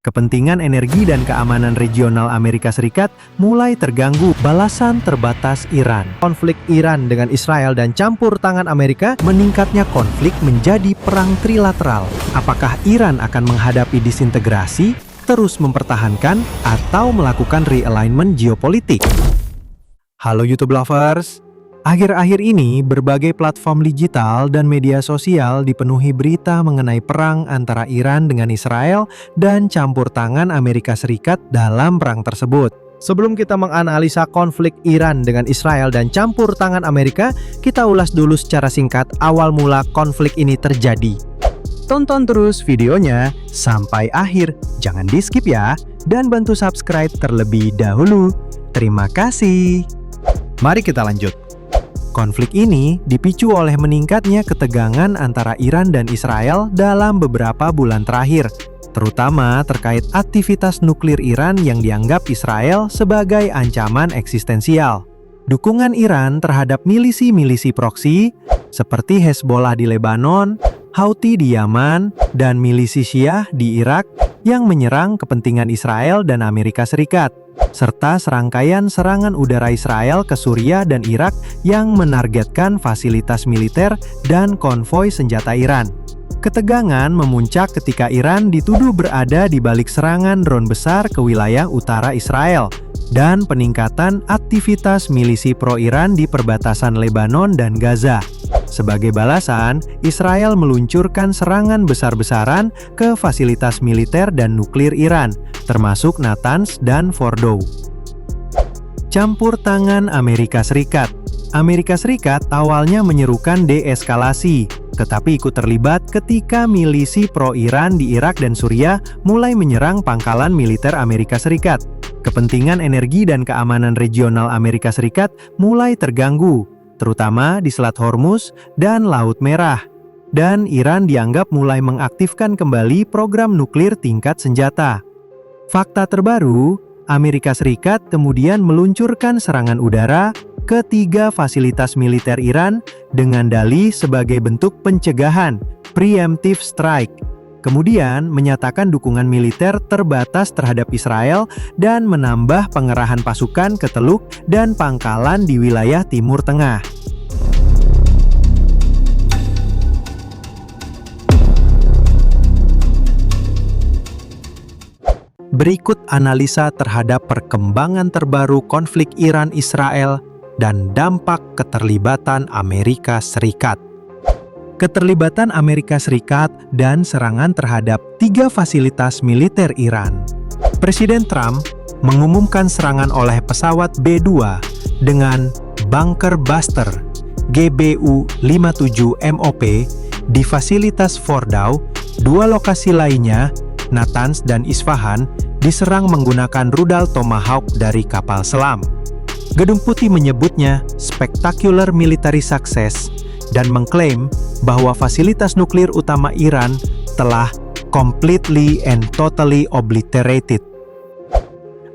Kepentingan energi dan keamanan regional Amerika Serikat mulai terganggu. Balasan terbatas Iran. Konflik Iran dengan Israel dan campur tangan Amerika, meningkatnya konflik menjadi perang trilateral. Apakah Iran akan menghadapi disintegrasi, terus mempertahankan, atau melakukan realignment geopolitik? Halo YouTube lovers! Akhir-akhir ini, berbagai platform digital dan media sosial dipenuhi berita mengenai perang antara Iran dengan Israel dan campur tangan Amerika Serikat dalam perang tersebut. Sebelum kita menganalisa konflik Iran dengan Israel dan campur tangan Amerika, kita ulas dulu secara singkat awal mula konflik ini terjadi. Tonton terus videonya sampai akhir, jangan di-skip ya, dan bantu subscribe terlebih dahulu. Terima kasih. Mari kita lanjut. Konflik ini dipicu oleh meningkatnya ketegangan antara Iran dan Israel dalam beberapa bulan terakhir, terutama terkait aktivitas nuklir Iran yang dianggap Israel sebagai ancaman eksistensial. Dukungan Iran terhadap milisi-milisi proksi seperti Hezbollah di Lebanon, Houthi di Yaman, dan milisi Syiah di Irak yang menyerang kepentingan Israel dan Amerika Serikat, serta serangkaian serangan udara Israel ke Suriah dan Irak yang menargetkan fasilitas militer dan konvoi senjata Iran. Ketegangan memuncak ketika Iran dituduh berada di balik serangan drone besar ke wilayah utara Israel dan peningkatan aktivitas milisi pro-Iran di perbatasan Lebanon dan Gaza. Sebagai balasan, Israel meluncurkan serangan besar-besaran ke fasilitas militer dan nuklir Iran, termasuk Natanz dan Fordow. Campur tangan Amerika Serikat. Amerika Serikat awalnya menyerukan deeskalasi, tetapi ikut terlibat ketika milisi pro-Iran di Irak dan Suriah mulai menyerang pangkalan militer Amerika Serikat. Kepentingan energi dan keamanan regional Amerika Serikat mulai terganggu, terutama di Selat Hormuz dan Laut Merah. Dan Iran dianggap mulai mengaktifkan kembali program nuklir tingkat senjata. Fakta terbaru, Amerika Serikat kemudian meluncurkan serangan udara ke 3 fasilitas militer Iran dengan dalih sebagai bentuk pencegahan, preemptive strike. Kemudian menyatakan dukungan militer terbatas terhadap Israel dan menambah pengerahan pasukan ke Teluk dan pangkalan di wilayah Timur Tengah. Berikut analisa terhadap perkembangan terbaru konflik Iran-Israel dan dampak keterlibatan Amerika Serikat. Keterlibatan Amerika Serikat dan serangan terhadap 3 fasilitas militer Iran. Presiden Trump mengumumkan serangan oleh pesawat B-2 dengan bunker buster GBU-57MOP di fasilitas Fordow. 2 lokasi lainnya, Natanz dan Isfahan, diserang menggunakan rudal Tomahawk dari kapal selam. Gedung Putih menyebutnya spectacular military success dan mengklaim bahwa fasilitas nuklir utama Iran telah completely and totally obliterated.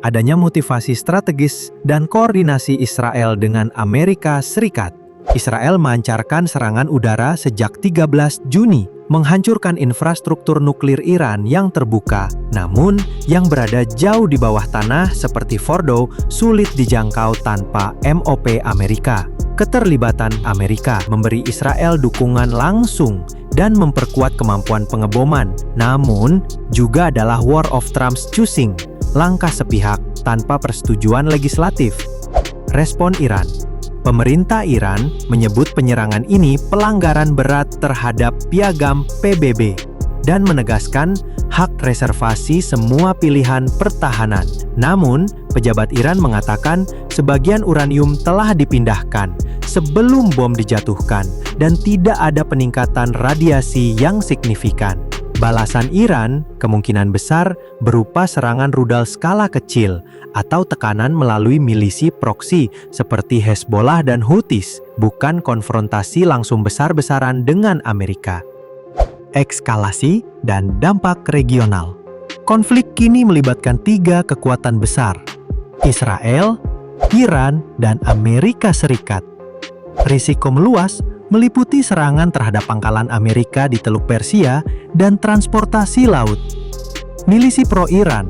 Adanya motivasi strategis dan koordinasi Israel dengan Amerika Serikat. Israel melancarkan serangan udara sejak 13 Juni, menghancurkan infrastruktur nuklir Iran yang terbuka, namun yang berada jauh di bawah tanah seperti Fordow sulit dijangkau tanpa MOP Amerika. Keterlibatan Amerika memberi Israel dukungan langsung dan memperkuat kemampuan pengeboman, namun juga adalah war of Trump's choosing, langkah sepihak tanpa persetujuan legislatif. Respon Iran. Pemerintah Iran menyebut penyerangan ini pelanggaran berat terhadap piagam PBB dan menegaskan hak reservasi semua pilihan pertahanan. Namun, pejabat Iran mengatakan sebagian uranium telah dipindahkan sebelum bom dijatuhkan dan tidak ada peningkatan radiasi yang signifikan. Balasan Iran kemungkinan besar berupa serangan rudal skala kecil atau tekanan melalui milisi proksi seperti Hezbollah dan Houthis, bukan konfrontasi langsung besar-besaran dengan Amerika. Ekskalasi dan dampak regional. Konflik kini melibatkan 3 kekuatan besar, Israel, Iran, dan Amerika Serikat. Risiko meluas meliputi serangan terhadap pangkalan Amerika di Teluk Persia dan transportasi laut. Milisi pro-Iran,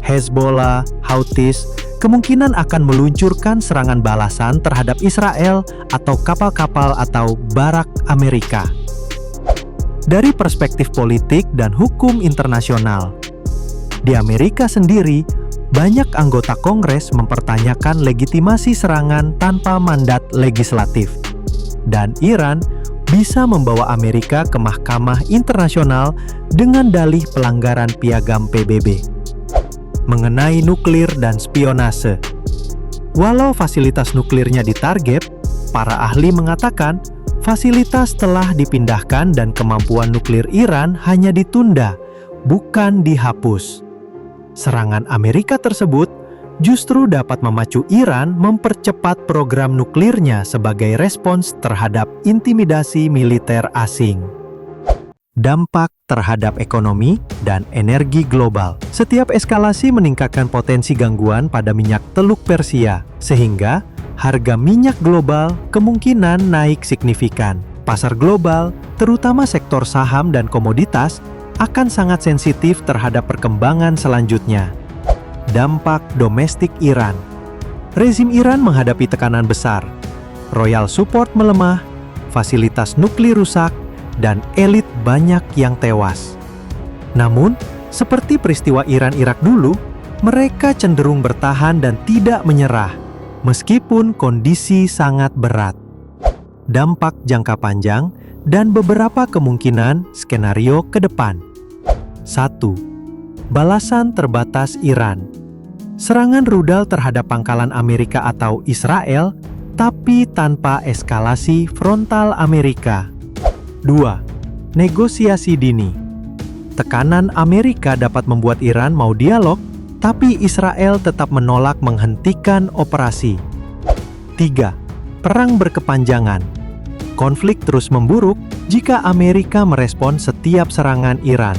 Hezbollah, Houthis, kemungkinan akan meluncurkan serangan balasan terhadap Israel atau kapal-kapal atau barak Amerika. Dari perspektif politik dan hukum internasional, di Amerika sendiri, banyak anggota Kongres mempertanyakan legitimasi serangan tanpa mandat legislatif. Dan Iran bisa membawa Amerika ke Mahkamah Internasional dengan dalih pelanggaran piagam PBB. Mengenai nuklir dan spionase, walau fasilitas nuklirnya ditarget, para ahli mengatakan fasilitas telah dipindahkan dan kemampuan nuklir Iran hanya ditunda, bukan dihapus. Serangan Amerika tersebut justru dapat memacu Iran mempercepat program nuklirnya sebagai respons terhadap intimidasi militer asing. Dampak terhadap ekonomi dan energi global. Setiap eskalasi meningkatkan potensi gangguan pada minyak Teluk Persia, sehingga harga minyak global kemungkinan naik signifikan. Pasar global, terutama sektor saham dan komoditas, akan sangat sensitif terhadap perkembangan selanjutnya. Dampak domestik Iran. Rezim Iran menghadapi tekanan besar. Royal Support melemah, fasilitas nuklir rusak, dan elit banyak yang tewas. Namun, seperti peristiwa Iran-Irak dulu, mereka cenderung bertahan dan tidak menyerah, meskipun kondisi sangat berat. Dampak jangka panjang dan beberapa kemungkinan skenario ke depan. 1. Balasan terbatas Iran. Serangan rudal terhadap pangkalan Amerika atau Israel, tapi tanpa eskalasi frontal Amerika. 2. Negosiasi dini. Tekanan Amerika dapat membuat Iran mau dialog, tapi Israel tetap menolak menghentikan operasi. 3. Perang berkepanjangan. Konflik terus memburuk jika Amerika merespon setiap serangan Iran.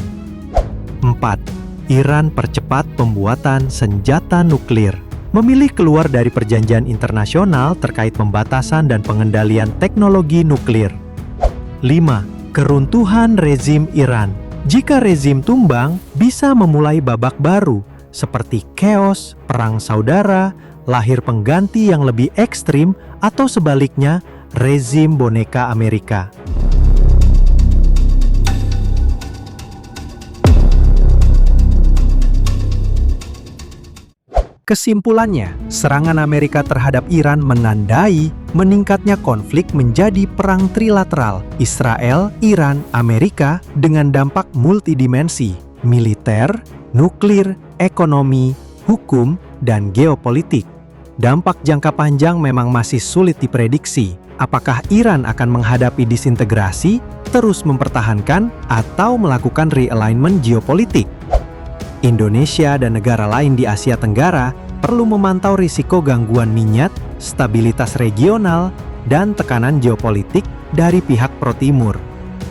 4. Iran percepat pembuatan senjata nuklir. Memilih keluar dari perjanjian internasional terkait pembatasan dan pengendalian teknologi nuklir. 5. Keruntuhan rezim Iran. Jika rezim tumbang, bisa memulai babak baru, seperti chaos, perang saudara, lahir pengganti yang lebih ekstrim, atau sebaliknya, rezim boneka Amerika. Kesimpulannya, serangan Amerika terhadap Iran menandai meningkatnya konflik menjadi perang trilateral Israel, Iran, Amerika dengan dampak multidimensi, militer, nuklir, ekonomi, hukum, dan geopolitik. Dampak jangka panjang memang masih sulit diprediksi. Apakah Iran akan menghadapi disintegrasi, terus mempertahankan, atau melakukan realignment geopolitik? Indonesia dan negara lain di Asia Tenggara perlu memantau risiko gangguan minyak, stabilitas regional, dan tekanan geopolitik dari pihak pro-Timur,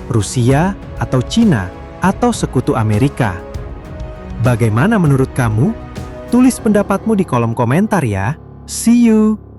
Rusia atau Cina, atau sekutu Amerika. Bagaimana menurut kamu? Tulis pendapatmu di kolom komentar ya. See you!